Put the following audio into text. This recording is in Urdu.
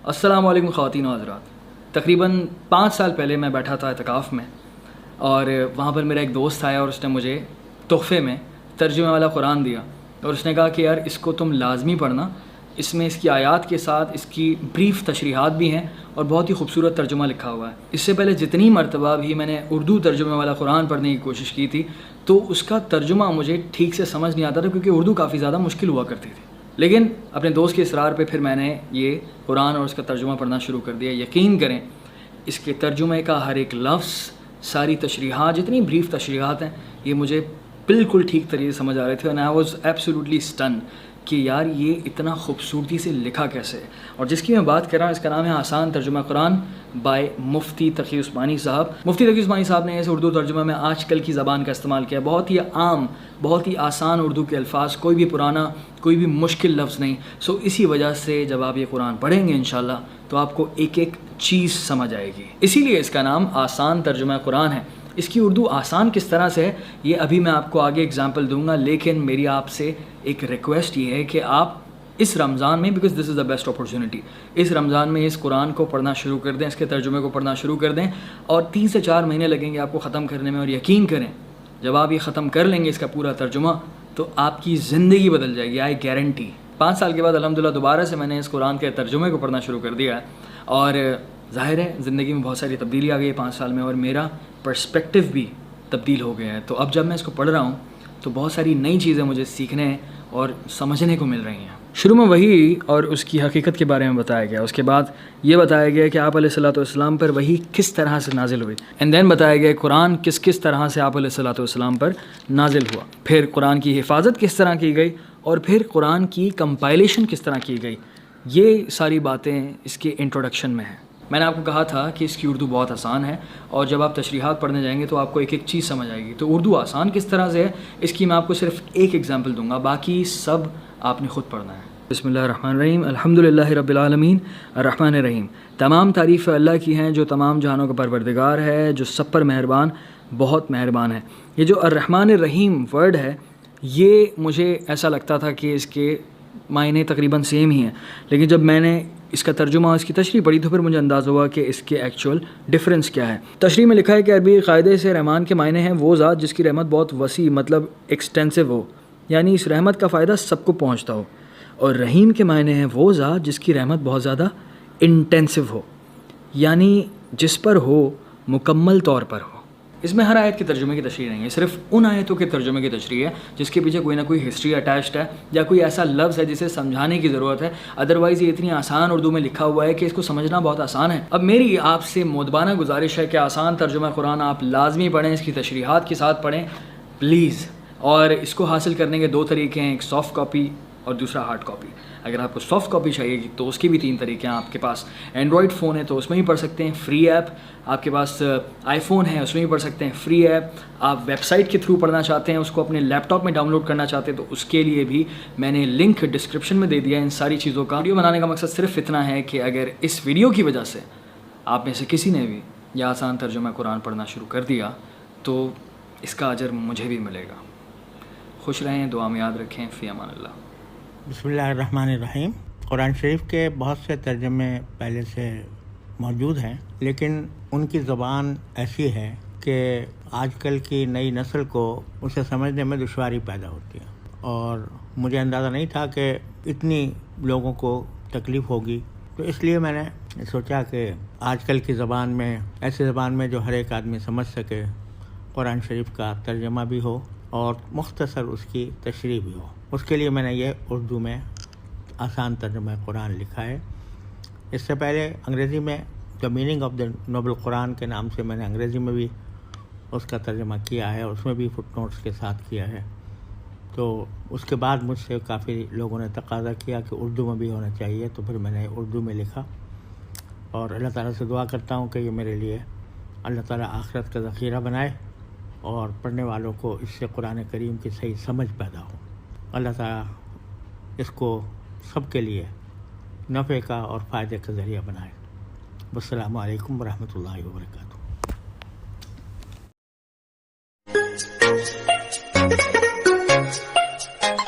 السلام علیکم خواتین و حضرات. تقریباً 5 سال پہلے میں بیٹھا تھا اعتکاف میں، اور وہاں پر میرا ایک دوست آیا اور اس نے مجھے تحفے میں ترجمے والا قرآن دیا، اور اس نے کہا کہ یار اس کو تم لازمی پڑھنا، اس میں اس کی آیات کے ساتھ اس کی بریف تشریحات بھی ہیں اور بہت ہی خوبصورت ترجمہ لکھا ہوا ہے. اس سے پہلے جتنی مرتبہ بھی میں نے اردو ترجمے والا قرآن پڑھنے کی کوشش کی تھی تو اس کا ترجمہ مجھے ٹھیک سے سمجھ نہیں آتا تھا، کیونکہ اردو کافی زیادہ مشکل ہوا کرتی تھی. لیکن اپنے دوست کے اصرار پہ پھر میں نے یہ قرآن اور اس کا ترجمہ پڑھنا شروع کر دیا. یقین کریں اس کے ترجمے کا ہر ایک لفظ، ساری تشریحات، جتنی بریف تشریحات ہیں، یہ مجھے بالکل ٹھیک طریقے سے سمجھ آ رہے تھے. اینڈ آئی واز ایبسلیوٹلی اسٹن کہ یار یہ اتنا خوبصورتی سے لکھا کیسے ہے. اور جس کی میں بات کر رہا ہوں اس کا نام ہے آسان ترجمہ قرآن بائی مفتی تقی عثمانی صاحب. مفتی تقی عثمانی صاحب نے اس اردو ترجمہ میں آج کل کی زبان کا استعمال کیا، بہت ہی عام، بہت ہی آسان اردو کے الفاظ، کوئی بھی پرانا، کوئی بھی مشکل لفظ نہیں. اسی وجہ سے جب آپ یہ قرآن پڑھیں گے انشاءاللہ تو آپ کو ایک ایک چیز سمجھ آئے گی. اسی لیے اس کا نام آسان ترجمہ قرآن ہے. اس کی اردو آسان کس طرح سے ہے یہ ابھی میں آپ کو آگے اگزامپل دوں گا، لیکن میری آپ سے ایک ریکویسٹ یہ ہے کہ آپ اس رمضان میں، because this is the best opportunity, اس رمضان میں اس قرآن کو پڑھنا شروع کر دیں، اس کے ترجمے کو پڑھنا شروع کر دیں. اور 3 سے 4 مہینے لگیں گے آپ کو ختم کرنے میں، اور یقین کریں جب آپ یہ ختم کر لیں گے اس کا پورا ترجمہ تو آپ کی زندگی بدل جائے گی، آئی گارنٹی. 5 سال کے بعد الحمدللہ دوبارہ سے میں نے اس قرآن کے ترجمے کو پڑھنا شروع کر دیا ہے، اور ظاہر ہے زندگی میں بہت ساری تبدیلی آ گئی ہے 5 سال میں، اور میرا پرسپیکٹیو بھی تبدیل ہو گیا ہے. تو اب جب میں اس کو پڑھ رہا ہوں تو بہت ساری نئی چیزیں مجھے سیکھنے اور سمجھنے کو مل رہی ہیں. شروع میں وحی اور اس کی حقیقت کے بارے میں بتایا گیا، اس کے بعد یہ بتایا گیا کہ آپ علیہ الصلوۃ والسلام پر وحی کس طرح سے نازل ہوئی، اینڈ دین بتایا گیا قرآن کس طرح سے آپ علیہ الصلوۃ والسلام پر نازل ہوا، پھر قرآن کی حفاظت کس طرح کی گئی، اور پھر قرآن کی کمپائلیشن کس طرح کی گئی. یہ ساری باتیں اس کے انٹروڈکشن میں ہیں. میں نے آپ کو کہا تھا کہ اس کی اردو بہت آسان ہے، اور جب آپ تشریحات پڑھنے جائیں گے تو آپ کو ایک ایک چیز سمجھ آئے گی. تو اردو آسان کس طرح سے ہے اس کی میں آپ کو صرف ایک ایگزامپل دوں گا، باقی سب آپ نے خود پڑھنا ہے. بسم اللہ الرحمن الرحیم. الحمدللہ رب العالمین الرحمن الرحیم. تمام تعریف اللہ کی ہیں جو تمام جہانوں کا پروردگار ہے، جو سب پر مہربان، بہت مہربان ہے. یہ جو الرحمن الرحیم ورڈ ہے یہ مجھے ایسا لگتا تھا کہ اس کے معنی تقریباً سیم ہی ہیں، لیکن جب میں نے اس کا ترجمہ، اس کی تشریح پڑھی تو پھر مجھے اندازہ ہوا کہ اس کے ایکچوئل ڈفرینس کیا ہے. تشریح میں لکھا ہے کہ عربی قاعدے سے رحمان کے معنی ہیں وہ ذات جس کی رحمت بہت وسیع، مطلب ایکسٹینسو ہو، یعنی اس رحمت کا فائدہ سب کو پہنچتا ہو. اور رحیم کے معنی ہیں وہ ذات جس کی رحمت بہت زیادہ انٹینسو ہو، یعنی جس پر ہو مکمل طور پر ہو. اس میں ہر آیت کے ترجمے کی تشریح نہیں ہے، صرف ان آیتوں کے ترجمے کی تشریح ہے جس کے پیچھے کوئی نہ کوئی ہسٹری اٹیچڈ ہے یا کوئی ایسا لفظ ہے جسے سمجھانے کی ضرورت ہے. ادروائز یہ اتنی آسان اردو میں لکھا ہوا ہے کہ اس کو سمجھنا بہت آسان ہے. اب میری آپ سے مؤدبانہ گزارش ہے کہ آسان ترجمہ قرآن آپ لازمی پڑھیں، اس کی تشریحات کے ساتھ پڑھیں پلیز. اور اس کو حاصل کرنے کے 2 طریقے ہیں، ایک سافٹ کاپی اور دوسرا ہارڈ کاپی. اگر آپ کو سافٹ کاپی چاہیے تو اس کے بھی 3 طریقے ہیں. آپ کے پاس اینڈرائڈ فون ہے تو اس میں بھی پڑھ سکتے ہیں، فری ایپ. آپ کے پاس آئی فون ہے اس میں بھی پڑھ سکتے ہیں، فری ایپ. آپ ویب سائٹ کے تھرو پڑھنا چاہتے ہیں، اس کو اپنے لیپ ٹاپ میں ڈاؤن لوڈ کرنا چاہتے ہیں تو اس کے لیے بھی میں نے لنک ڈسکرپشن میں دے دیا ہے ان ساری چیزوں کا. ویڈیو بنانے کا مقصد صرف اتنا ہے کہ اگر اس ویڈیو کی وجہ سے آپ میں سے کسی نے بھی یہ آسان ترجمہ قرآن پڑھنا شروع کر دیا تو اس کا اجر مجھے بھی ملے گا. خوش رہیں، دعا میں یاد رکھیں. فی امان اللہ. بسم اللہ الرحمن الرحیم. قرآن شریف کے بہت سے ترجمے پہلے سے موجود ہیں، لیکن ان کی زبان ایسی ہے کہ آج کل کی نئی نسل کو اسے سمجھنے میں دشواری پیدا ہوتی ہے، اور مجھے اندازہ نہیں تھا کہ اتنی لوگوں کو تکلیف ہوگی. تو اس لیے میں نے سوچا کہ آج کل کی زبان میں، ایسی زبان میں جو ہر ایک آدمی سمجھ سکے، قرآن شریف کا ترجمہ بھی ہو اور مختصر اس کی تشریح بھی ہو. اس کے لیے میں نے یہ اردو میں آسان ترجمہ قرآن لکھا ہے. اس سے پہلے انگریزی میں the meaning of the noble Quran کے نام سے میں نے انگریزی میں بھی اس کا ترجمہ کیا ہے، اس میں بھی فٹ نوٹس کے ساتھ کیا ہے. تو اس کے بعد مجھ سے کافی لوگوں نے تقاضا کیا کہ اردو میں بھی ہونا چاہیے، تو پھر میں نے اردو میں لکھا. اور اللہ تعالیٰ سے دعا کرتا ہوں کہ یہ میرے لیے اللہ تعالیٰ آخرت کا ذخیرہ بنائے اور پڑھنے والوں کو اس سے قرآن کریم کی صحیح سمجھ پیدا ہو. اللہ تعالیٰ اس کو سب کے لیے نفع کا اور فائدے کا ذریعہ بنائے. السلام علیکم ورحمۃ اللہ وبرکاتہ.